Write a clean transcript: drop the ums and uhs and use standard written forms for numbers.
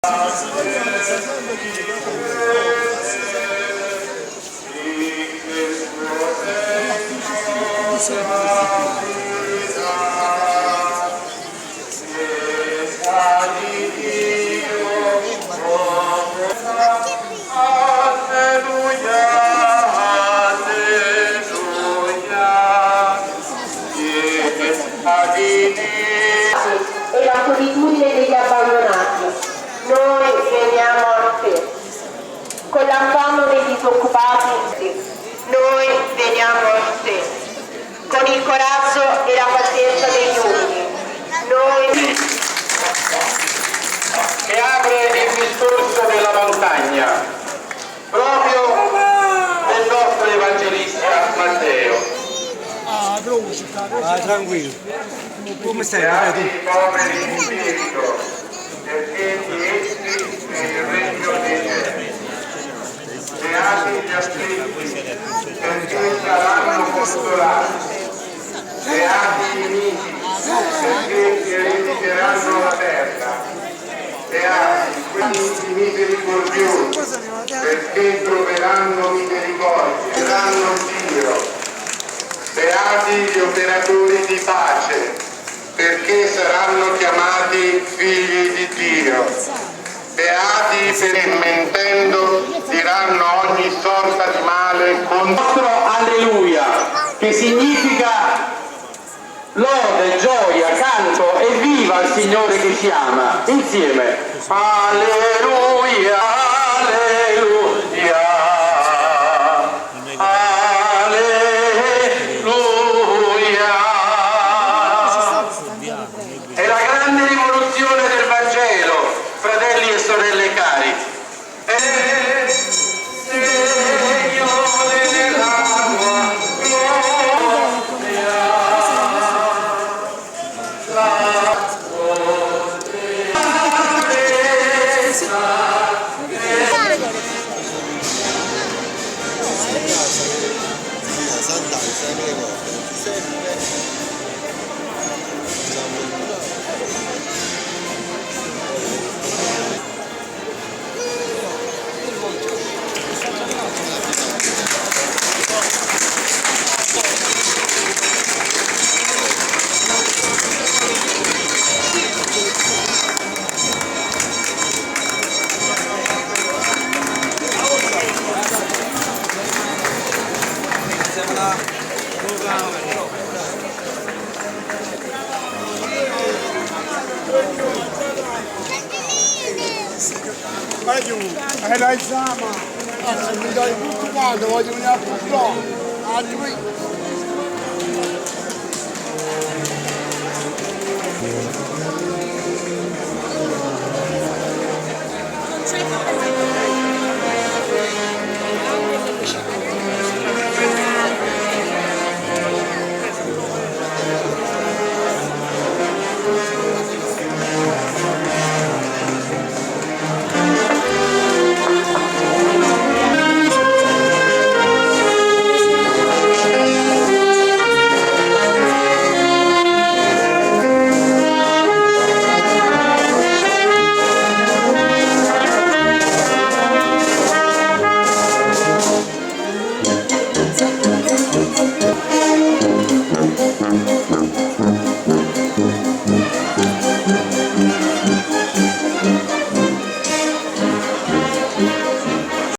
E la solitudine degli abbandonati. Noi veniamo a te. Con l'affanno dei disoccupati, noi veniamo a te. Con il coraggio e la pazienza degli umili, noi... Che apre il discorso della montagna, proprio del nostro evangelista Matteo. Tranquillo. Come stai? Beati i poveri in spirito, perché di essi è il regno dei cieli. Beati gli afflitti, perché saranno consolati. Beati i miti, perché erediteranno la terra. Beati quelli misericordiosi, perché troveranno misericordia, daranno giro. Beati gli operatori di pace, perché saranno chiamati figli di Dio. Beati perché mentendo diranno ogni sorta di male con il nostro alleluia, che significa lode, gioia, canto e viva il Signore che ci ama. Insieme. Alleluia, alleluia. È la grande rivoluzione del Vangelo, fratelli e sorelle cari. Dai, Sama, mi dai tutto quanto, voglio venire a Pugno, altri